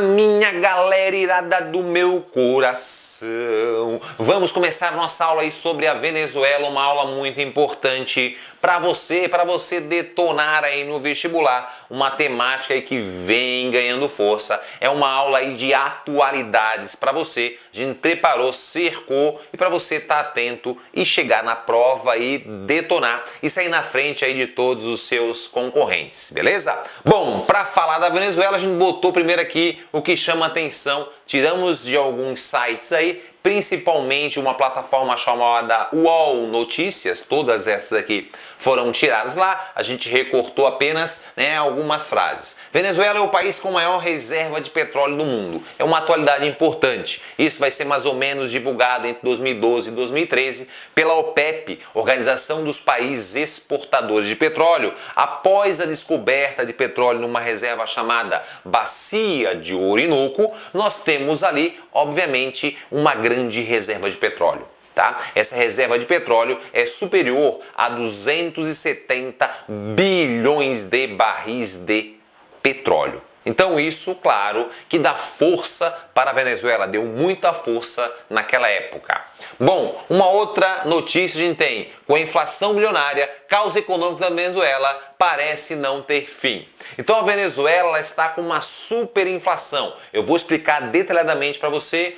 minha galera irada do meu coração. Vamos começar nossa aula aí sobre a Venezuela, uma aula muito importante para você detonar aí no vestibular, uma temática aí que vem ganhando força. É uma aula aí de atualidades para você. A gente preparou, cercou e para você estar atento e chegar na prova e detonar e sair na frente aí de todos os seus concorrentes, beleza? Bom, para falar da Venezuela, a gente botou primeiro aqui o que chama atenção, tiramos de alguns sites aí, principalmente uma plataforma chamada UOL Notícias, todas essas aqui foram tiradas lá, a gente recortou apenas algumas frases. Venezuela é o país com maior reserva de petróleo do mundo, é uma atualidade importante, isso vai ser mais ou menos divulgado entre 2012 e 2013 pela OPEP, Organização dos Países Exportadores de Petróleo, após a descoberta de petróleo numa reserva chamada Bacia de Orinoco, nós temos ali, obviamente, uma grande reserva de petróleo. Tá? Essa reserva de petróleo é superior a 270 bilhões de barris de petróleo. Então isso, claro, que dá força para a Venezuela, deu muita força naquela época. Bom, uma outra notícia a gente tem, com a inflação bilionária, causa econômica da Venezuela parece não ter fim. Então a Venezuela está com uma superinflação. Eu vou explicar detalhadamente para você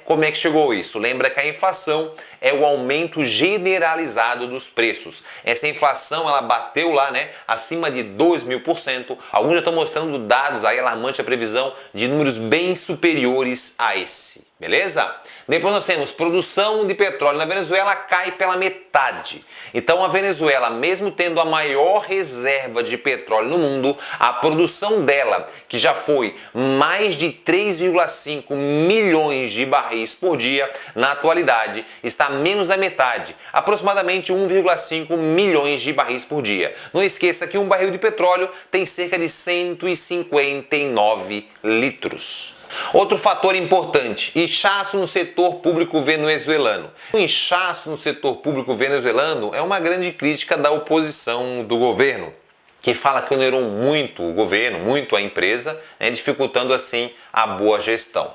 como é que chegou isso. Lembra que a inflação é o aumento generalizado dos preços. Essa inflação ela bateu lá acima de 2.000%. Alguns já estão mostrando dados aí alarmantes, a previsão de números bem superiores a esse. Beleza? Depois nós temos produção de petróleo na Venezuela cai pela metade. Então a Venezuela, mesmo tendo a maior reserva de petróleo no mundo, a produção dela, que já foi mais de 3,5 milhões de barris por dia, na atualidade está menos da metade, aproximadamente 1,5 milhões de barris por dia. Não esqueça que um barril de petróleo tem cerca de 159 litros. Outro fator importante, inchaço no setor público venezuelano. O inchaço no setor público venezuelano é uma grande crítica da oposição do governo, que fala que onerou muito o governo, muito a empresa, dificultando assim a boa gestão.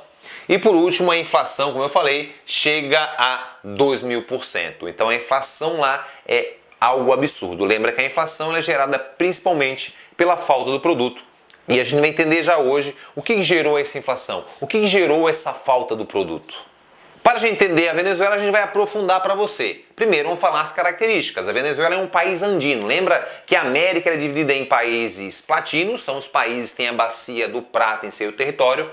E por último, a inflação, como eu falei, chega a 2.000%. Então a inflação lá é algo absurdo. Lembra que a inflação é gerada principalmente pela falta do produto. E a gente vai entender já hoje o que gerou essa inflação, o que gerou essa falta do produto. Para a gente entender a Venezuela, a gente vai aprofundar para você. Primeiro, vamos falar as características. A Venezuela é um país andino. Lembra que a América é dividida em países platinos, são os países que têm a bacia do Prata em seu território,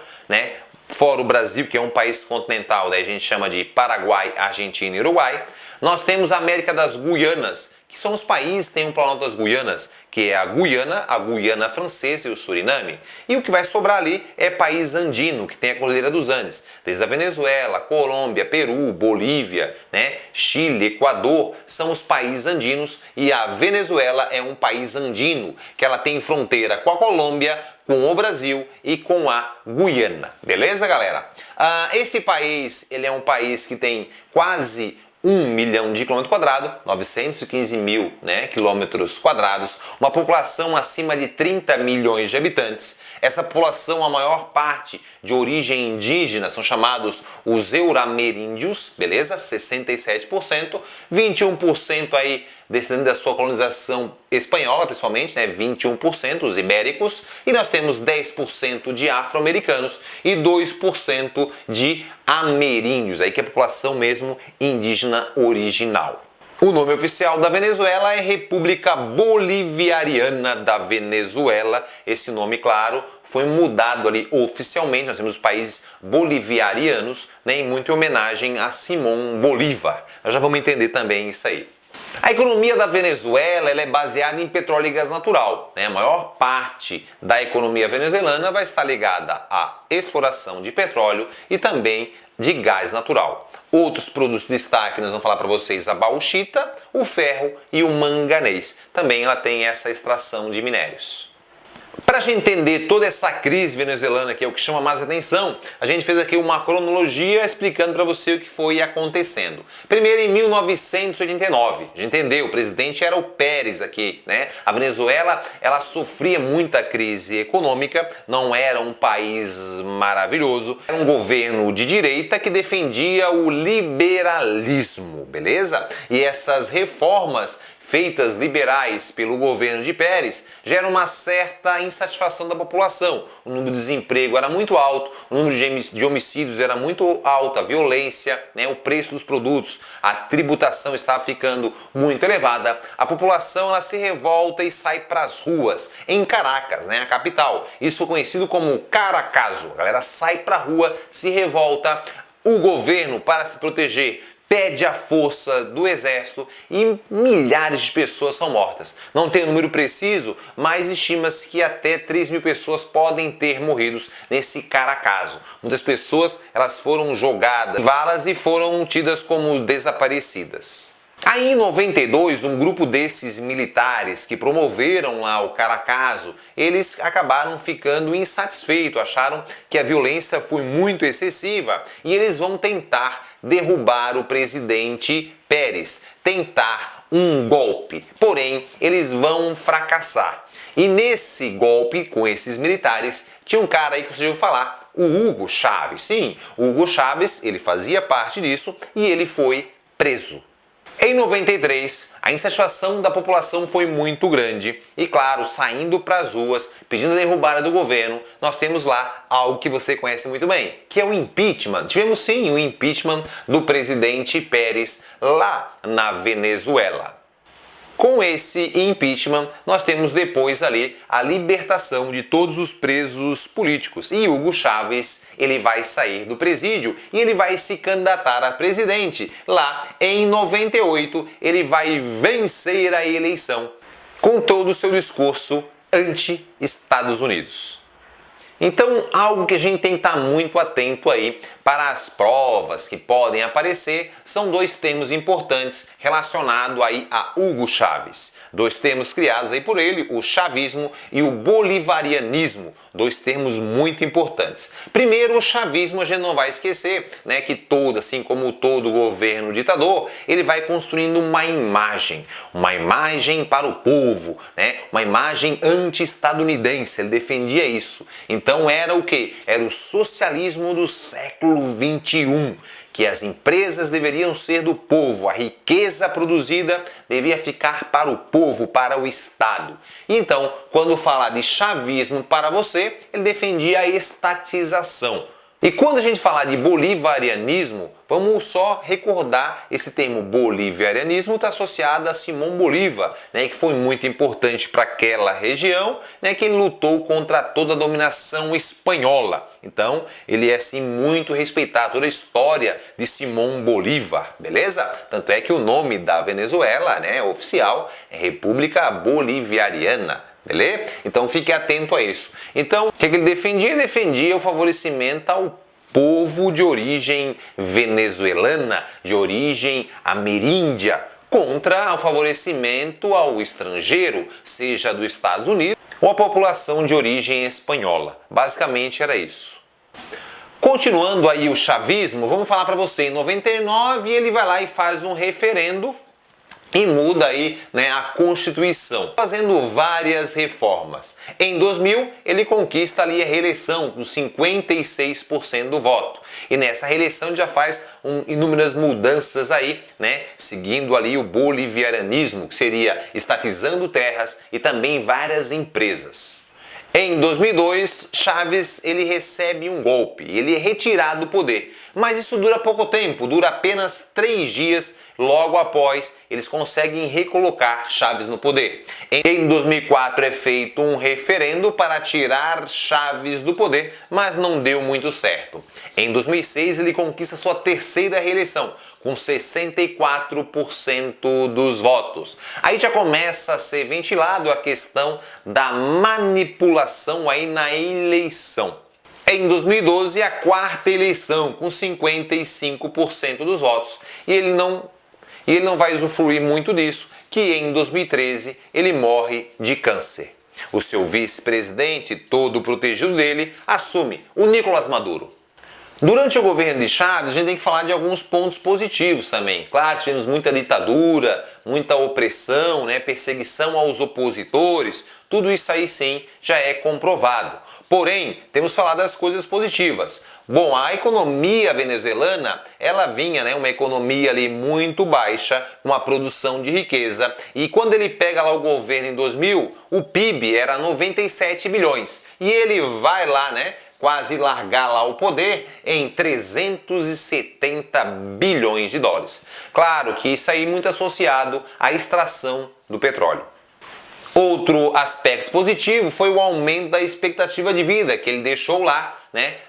fora o Brasil, que é um país continental, daí a gente chama de Paraguai, Argentina e Uruguai. Nós temos a América das Guianas, que são os países que têm um planalto das Guianas, que é a Guiana Francesa e o Suriname. E o que vai sobrar ali é país andino, que tem a Cordilheira dos Andes. Desde a Venezuela, Colômbia, Peru, Bolívia, Chile, Equador, são os países andinos. E a Venezuela é um país andino, que ela tem fronteira com a Colômbia, com o Brasil e com a Guiana. Beleza, galera? Esse país, ele é um país que tem quase 1 milhão de quilômetros quadrados, 915 mil quilômetros quadrados, uma população acima de 30 milhões de habitantes. Essa população, a maior parte de origem indígena, são chamados os eurameríndios, beleza? 67%, 21% aí descendendo da sua colonização espanhola, principalmente, 21% os ibéricos, e nós temos 10% de afro-americanos e 2% de ameríndios, aí que é a população mesmo indígena original. O nome oficial da Venezuela é República Bolivariana da Venezuela. Esse nome, claro, foi mudado ali oficialmente. Nós temos os países bolivarianos, em muita homenagem a Simón Bolívar. Nós já vamos entender também isso aí. A economia da Venezuela ela é baseada em petróleo e gás natural. A maior parte da economia venezuelana vai estar ligada à exploração de petróleo e também de gás natural. Outros produtos de destaque, nós vamos falar para vocês a bauxita, o ferro e o manganês. Também ela tem essa extração de minérios. Para a gente entender toda essa crise venezuelana, que é o que chama mais atenção, a gente fez aqui uma cronologia explicando para você o que foi acontecendo. Primeiro, em 1989, a gente entendeu, o presidente era o Pérez aqui, né? A Venezuela, ela sofria muita crise econômica, não era um país maravilhoso, era um governo de direita que defendia o liberalismo, beleza? E essas reformas feitas liberais pelo governo de Pérez geram uma certa insatisfação da população. O número de desemprego era muito alto, o número de homicídios era muito alto, a violência, né, o preço dos produtos, a tributação estava ficando muito elevada. A população ela se revolta e sai para as ruas, em Caracas, né, a capital. Isso foi conhecido como Caracazo. A galera sai para a rua, se revolta. O governo, para se proteger, pede a força do exército e milhares de pessoas são mortas. Não tem um número preciso, mas estima-se que até 3.000 pessoas podem ter morrido nesse Caracazo. Muitas pessoas elas foram jogadas em valas e foram tidas como desaparecidas. Aí em 92, um grupo desses militares que promoveram lá o Caracazo, eles acabaram ficando insatisfeitos, acharam que a violência foi muito excessiva e eles vão tentar derrubar o presidente Pérez, tentar um golpe. Porém, eles vão fracassar. E nesse golpe, com esses militares, tinha um cara aí que você ouviu falar, o Hugo Chávez. Sim, o Hugo Chávez, ele fazia parte disso e ele foi preso. Em 93, a insatisfação da população foi muito grande e, claro, saindo para as ruas, pedindo a derrubada do governo, nós temos lá algo que você conhece muito bem, que é o impeachment. Tivemos sim o impeachment do presidente Pérez lá na Venezuela. Com esse impeachment, nós temos depois ali a libertação de todos os presos políticos. E Hugo Chávez, ele vai sair do presídio e ele vai se candidatar a presidente. Lá em 98, ele vai vencer a eleição com todo o seu discurso anti-Estados Unidos. Então, algo que a gente tem que estar muito atento aí para as provas que podem aparecer são dois termos importantes relacionados aí a Hugo Chávez. Dois termos criados aí por ele, o chavismo e o bolivarianismo. Dois termos muito importantes. Primeiro, o chavismo a gente não vai esquecer, né, que todo, assim como todo governo ditador, ele vai construindo uma imagem para o povo, né, uma imagem anti-estadunidense. Ele defendia isso. Então era o quê? Era o socialismo do século XXI, que as empresas deveriam ser do povo, a riqueza produzida devia ficar para o povo, para o Estado. Então, quando falar de chavismo para você, ele defendia a estatização. E quando a gente falar de bolivarianismo, vamos só recordar esse termo bolivarianismo está associado a Simão Bolívar, né, que foi muito importante para aquela região, né, que ele lutou contra toda a dominação espanhola. Então, ele é assim muito respeitado, toda a história de Simão Bolívar, beleza? Tanto é que o nome da Venezuela, né, oficial, é República Bolivariana. Beleza? Então fique atento a isso. Então, o que ele defendia? Ele defendia o favorecimento ao povo de origem venezuelana, de origem ameríndia, contra o favorecimento ao estrangeiro, seja dos Estados Unidos ou a população de origem espanhola. Basicamente era isso. Continuando aí o chavismo, vamos falar para você, em 99 ele vai lá e faz um referendo e muda aí, né, a Constituição, fazendo várias reformas. Em 2000, ele conquista ali a reeleição com 56% do voto. E nessa reeleição ele já faz inúmeras mudanças aí, né, seguindo ali o bolivarianismo, que seria estatizando terras e também várias empresas. Em 2002, Chávez ele recebe um golpe, ele é retirado do poder, mas isso dura pouco tempo, dura apenas 3 dias. Logo após, eles conseguem recolocar Chávez no poder. Em 2004 é feito um referendo para tirar Chávez do poder, mas não deu muito certo. Em 2006 ele conquista sua terceira reeleição, com 64% dos votos. Aí já começa a ser ventilado a questão da manipulação aí na eleição. Em 2012, a quarta eleição, com 55% dos votos. E ele não vai usufruir muito disso, que em 2013 ele morre de câncer. O seu vice-presidente, todo protegido dele, assume, o Nicolás Maduro. Durante o governo de Chávez, a gente tem que falar de alguns pontos positivos também. Claro, tivemos muita ditadura, muita opressão, perseguição aos opositores, tudo isso aí sim já é comprovado. Porém, temos falado das coisas positivas. Bom, a economia venezuelana, ela vinha, uma economia ali muito baixa, com uma produção de riqueza, e quando ele pega lá o governo em 2000, o PIB era 97 bilhões, e ele vai lá, quase largar lá o poder em 370 bilhões de dólares. Claro que isso aí muito associado à extração do petróleo. Outro aspecto positivo foi o aumento da expectativa de vida, que ele deixou lá,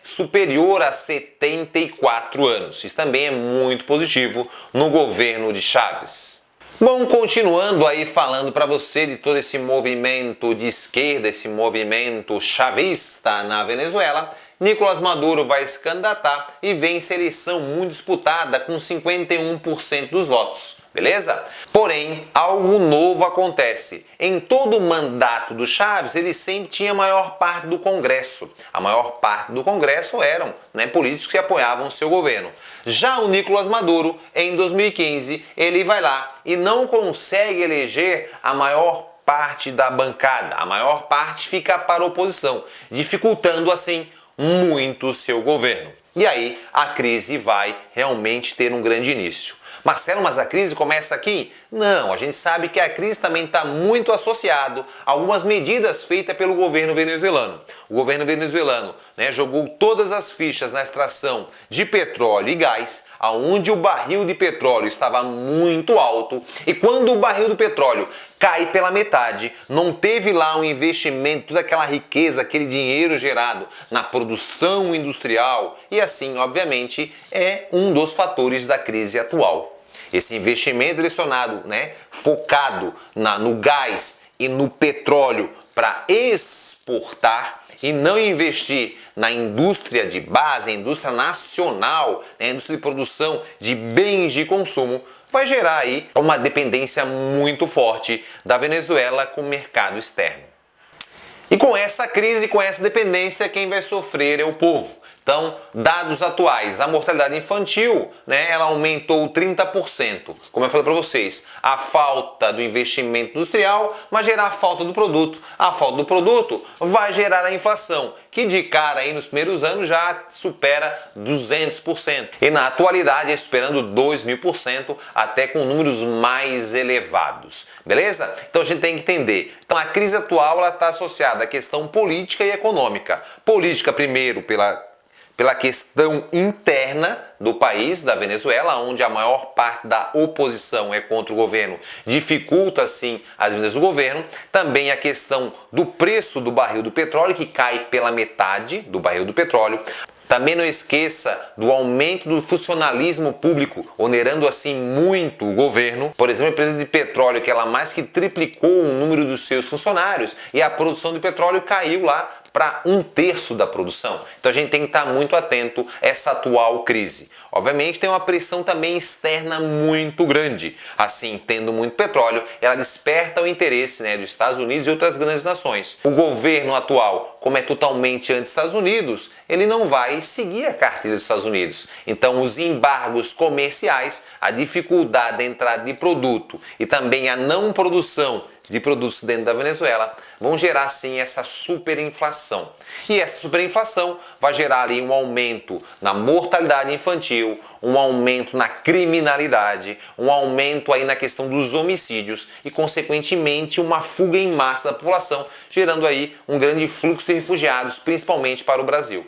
superior a 74 anos. Isso também é muito positivo no governo de Chávez. Bom, continuando aí falando para você de todo esse movimento de esquerda, esse movimento chavista na Venezuela, Nicolás Maduro vai se candidatar e vence a eleição muito disputada com 51% dos votos, beleza? Porém, algo novo acontece. Em todo o mandato do Chávez, ele sempre tinha a maior parte do Congresso. A maior parte do Congresso eram políticos que apoiavam o seu governo. Já o Nicolás Maduro, em 2015, ele vai lá e não consegue eleger a maior parte da bancada. A maior parte fica para a oposição, dificultando assim muito o seu governo. E aí a crise vai realmente ter um grande início. Marcelo, mas a crise começa aqui? Não, a gente sabe que a crise também está muito associado a algumas medidas feitas pelo governo venezuelano. O governo venezuelano jogou todas as fichas na extração de petróleo e gás, aonde o barril de petróleo estava muito alto, e quando o barril do petróleo cai pela metade, não teve lá um investimento, toda aquela riqueza, aquele dinheiro gerado na produção industrial, e assim, obviamente, é um dos fatores da crise atual. Esse investimento direcionado, focado no gás e no petróleo para exportar e não investir na indústria de base, a indústria nacional, a indústria de produção de bens de consumo, vai gerar aí uma dependência muito forte da Venezuela com o mercado externo. E com essa crise, com essa dependência, quem vai sofrer é o povo. Então, dados atuais, a mortalidade infantil, ela aumentou 30%. Como eu falei para vocês, a falta do investimento industrial vai gerar a falta do produto. A falta do produto vai gerar a inflação, que de cara aí nos primeiros anos já supera 200%. E na atualidade é esperando 2.000%, até com números mais elevados. Beleza? Então a gente tem que entender. Então a crise atual está associada à questão política e econômica. Política primeiro pela questão interna do país, da Venezuela, onde a maior parte da oposição é contra o governo, dificulta assim as medidas do governo. Também a questão do preço do barril do petróleo, que cai pela metade do barril do petróleo. Também não esqueça do aumento do funcionalismo público, onerando assim muito o governo. Por exemplo, a empresa de petróleo, que ela mais que triplicou o número dos seus funcionários, e a produção de petróleo caiu lá para 1/3 da produção. Então a gente tem que estar muito atento a essa atual crise. Obviamente tem uma pressão também externa muito grande. Assim, tendo muito petróleo, ela desperta o interesse dos Estados Unidos e outras grandes nações. O governo atual, como é totalmente anti-Estados Unidos, ele não vai seguir a cartilha dos Estados Unidos. Então os embargos comerciais, a dificuldade da entrada de produto e também a não produção de produtos dentro da Venezuela vão gerar sim essa superinflação. E essa superinflação vai gerar ali um aumento na mortalidade infantil, um aumento na criminalidade, um aumento aí na questão dos homicídios e consequentemente uma fuga em massa da população, gerando aí um grande fluxo de refugiados, principalmente para o Brasil.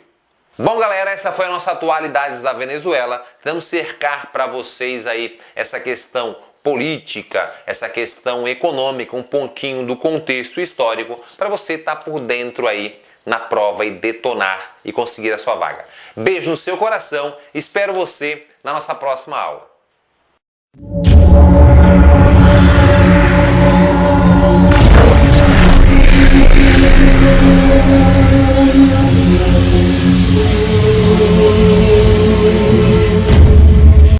Bom, galera, essa foi a nossa atualidades da Venezuela. Tentamos cercar para vocês aí essa questão política, essa questão econômica, um pouquinho do contexto histórico, para você estar por dentro aí na prova e detonar e conseguir a sua vaga. Beijo no seu coração, espero você na nossa próxima aula.